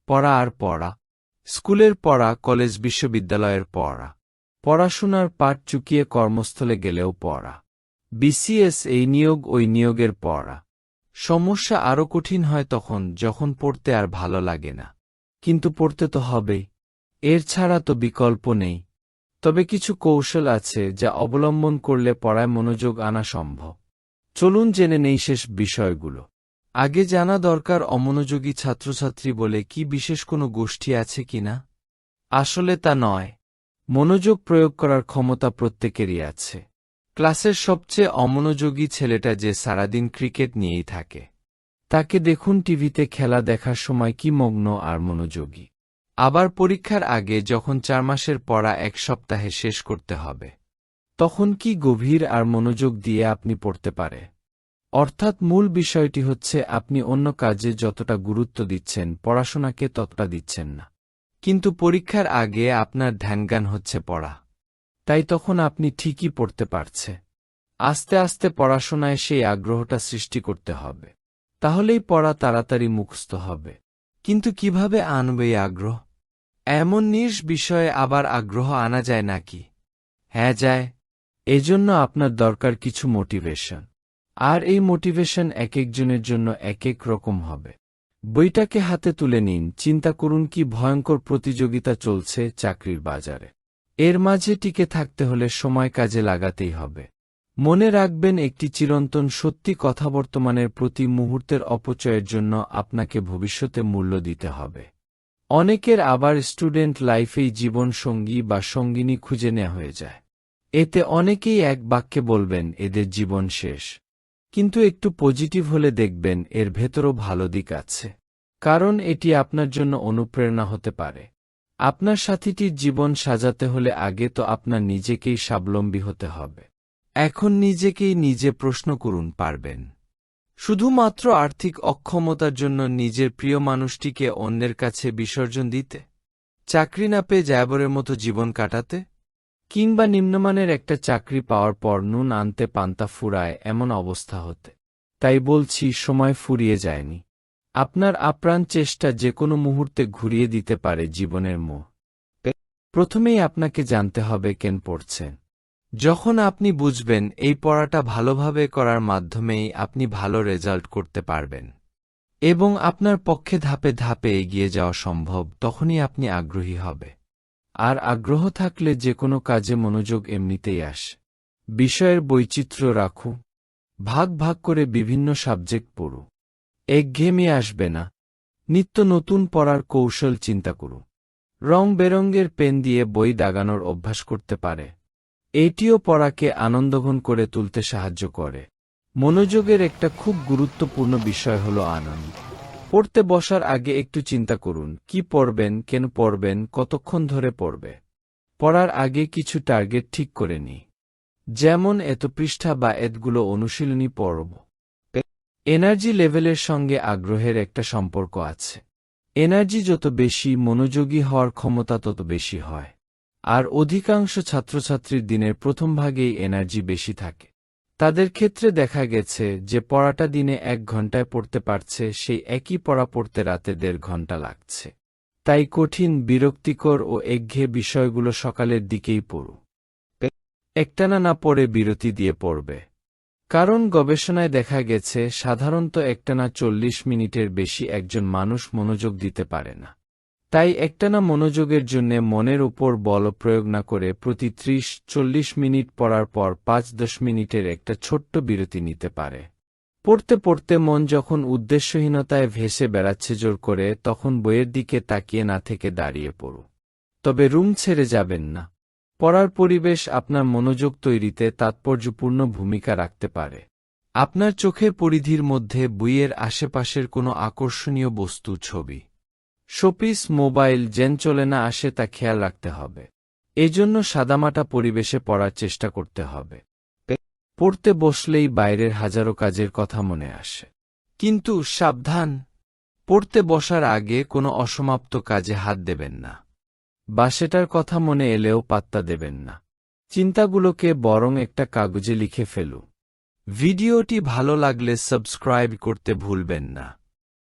পড়া আর পড়া। স্কুলের পড়া, কলেজ বিশ্ববিদ্যালয়ের পড়া, পড়াশোনার পাঠ চুকিয়ে কর্মস্থলে গেলেও পড়া, বিসিএস এই নিয়োগ ওই নিয়োগের পড়া। সমস্যা আরও কঠিন হয় তখন যখন পড়তে আর ভালো লাগে না, কিন্তু পড়তে তো হবেই, এর ছাড়া তো বিকল্প নেই। তবে কিছু কৌশল আছে যা অবলম্বন করলে পড়ায় মনোযোগ আনা সম্ভব। চলুন জেনে নেই শেষ বিষয়গুলো। আগে জানা দরকার অমনোযোগী ছাত্রছাত্রী বলে কি বিশেষ কোনো গোষ্ঠী আছে কিনা। আসলে তা নয়, মনোযোগ প্রয়োগ করার ক্ষমতা প্রত্যেকেরই আছে। ক্লাসের সবচেয়ে অমনোযোগী ছেলেটা যে সারাদিন ক্রিকেট নিয়েই থাকে, তাকে দেখুন টিভিতে খেলা দেখার সময় কি মগ্ন আর মনোযোগী। আবার পরীক্ষার আগে যখন 4 মাসের পড়া 1 সপ্তাহে শেষ করতে হবে, তখন কি গভীর আর মনোযোগ দিয়ে আপনি পড়তে পারে। অর্থাৎ মূল বিষয়টি হচ্ছে আপনি অন্য কাজে যতটা গুরুত্ব দিচ্ছেন পড়াশোনাকে ততটা দিচ্ছেন না। কিন্তু পরীক্ষার আগে আপনার ধ্যানজ্ঞান হচ্ছে পড়া, তাই তখন আপনি ঠিকই পড়তে পারছে। আস্তে আস্তে পড়াশোনায় সেই আগ্রহটা সৃষ্টি করতে হবে, তাহলেই পড়া তাড়াতাড়ি মুখস্থ হবে। কিন্তু কিভাবে আনবে এই আগ্রহ? এমন নিজ বিষয়ে আবার আগ্রহ আনা যায় নাকি? হ্যাঁ যায়। এজন্য আপনার দরকার কিছু মোটিভেশন। আর এই মোটিভেশন এক একজনের জন্য এক এক রকম হবে। বইটাকে হাতে তুলে নিন, চিন্তা করুন কি ভয়ঙ্কর প্রতিযোগিতা চলছে চাকরির বাজারে। এর মাঝে টিকে থাকতে হলে সময় কাজে লাগাতেই হবে। মনে রাখবেন একটি চিরন্তন সত্যি কথা, বর্তমানের প্রতি মুহূর্তের অপচয়ের জন্য আপনাকে ভবিষ্যতে মূল্য দিতে হবে। অনেকের আবার স্টুডেন্ট লাইফেই জীবন সঙ্গী বা সঙ্গিনী খুঁজে নেওয়া হয়ে যায়। এতে অনেকেই এক বাক্যে বলবেন এদের জীবন শেষ। কিন্তু একটু পজিটিভ হলে দেখবেন এর ভেতরও ভালো দিক আছে, কারণ এটি আপনার জন্য অনুপ্রেরণা হতে পারে। আপনার সাথীটির জীবন সাজাতে হলে আগে তো আপনার নিজেকেই স্বাবলম্বী হতে হবে। এখন নিজেকেই নিজে প্রশ্ন করুন, পারবেন শুধুমাত্র আর্থিক অক্ষমতার জন্য নিজের প্রিয় মানুষটিকে অন্যের কাছে বিসর্জন দিতে? চাকরি না পেয়ে জায়বরের মতো জীবন কাটাতে? কিংবা নিম্নমানের একটা চাকরি পাওয়ার পর নুন আনতে পান্তা ফুরায় এমন অবস্থা হতে? তাই বলছি, সময় ফুরিয়ে যায়নি। আপনার আপ্রাণ চেষ্টা যে কোনো মুহূর্তে ঘুরিয়ে দিতে পারে জীবনের মোহ। প্রথমেই আপনাকে জানতে হবে কেন পড়ছেন। যখন আপনি বুঝবেন এই পড়াটা ভালোভাবে করার মাধ্যমেই আপনি ভালো রেজাল্ট করতে পারবেন এবং আপনার পক্ষে ধাপে ধাপে এগিয়ে যাওয়া সম্ভব, তখনই আপনি আগ্রহী হবে। আর আগ্রহ থাকলে যে কোনো কাজে মনোযোগ এমনিতেই আসে। বিষয়ের বৈচিত্র্য রাখুন, ভাগ ভাগ করে বিভিন্ন সাবজেক্ট পড়ুন। একঘেয়েমি আসবে না। নিত্য নতুন পড়ার কৌশল চিন্তা করুন। রং বেরঙের পেন দিয়ে বই দাগানোর অভ্যাস করতে পারে। এটিও পড়াকে আনন্দঘন করে তুলতে সাহায্য করে। মনোযোগের একটা খুব গুরুত্বপূর্ণ বিষয় হল আনন্দ। পড়তে বসার আগে একটু চিন্তা করুন কি পড়বেন, কেন পড়বেন, কতক্ষণ ধরে পড়বে। পড়ার আগে কিছু টার্গেট ঠিক করে নিই, যেমন এত পৃষ্ঠা বা এতগুলো অনুশীলনী পড়ব। এনার্জি লেভেলের সঙ্গে আগ্রহের একটা সম্পর্ক আছে। এনার্জি যত বেশি, মনোযোগী হওয়ার ক্ষমতা তত বেশি হয়। আর অধিকাংশ ছাত্রছাত্রীর দিনের প্রথম ভাগেই এনার্জি বেশি থাকে। তাদের ক্ষেত্রে দেখা গেছে যে পড়াটা দিনে 1 ঘন্টায় পড়তে পারছে, সেই একই পড়া পড়তে রাতে 1.5 ঘন্টা লাগছে। তাই কঠিন, বিরক্তিকর ও একঘেয়ে বিষয়গুলো সকালের দিকেই পড়ু। একটানা না পড়ে বিরতি দিয়ে পড়বে। কারণ গবেষণায় দেখা গেছে সাধারণত একটানা 40 মিনিটের বেশি একজন মানুষ মনোযোগ দিতে পারে না। তাই একটানা মনোযোগের জন্যে মনের উপর বল প্রয়োগ না করে প্রতি 30-40 মিনিট পড়ার পর 5-10 মিনিটের একটা ছোট্ট বিরতি নিতে পারে। পড়তে পড়তে মন যখন উদ্দেশ্যহীনতায় ভেসে বেড়াচ্ছে জোর করে, তখন বইয়ের দিকে তাকিয়ে না থেকে দাঁড়িয়ে পড়ুন। তবে রুম ছেড়ে যাবেন না। পড়ার পরিবেশ আপনার মনোযোগ তৈরিতে তাৎপর্যপূর্ণ ভূমিকা রাখতে পারে। আপনার চোখের পরিধির মধ্যে বইয়ের আশেপাশের কোনো আকর্ষণীয় বস্তু, ছবি, শোপিস, মোবাইল যেন চলে না আসে তা খেয়াল রাখতে হবে। এজন্য সাদামাটা পরিবেশে পড়ার চেষ্টা করতে হবে। পড়তে বসলেই বাইরের হাজারো কাজের কথা মনে আসে। কিন্তু সাবধান, পড়তে বসার আগে কোনো অসমাপ্ত কাজে হাত দেবেন না, বা সেটার কথা মনে এলেও পাত্তা দেবেন না। চিন্তাগুলোকে বরং একটা কাগজে লিখে ফেলুন। ভিডিওটি ভালো লাগলে সাবস্ক্রাইব করতে ভুলবেন না।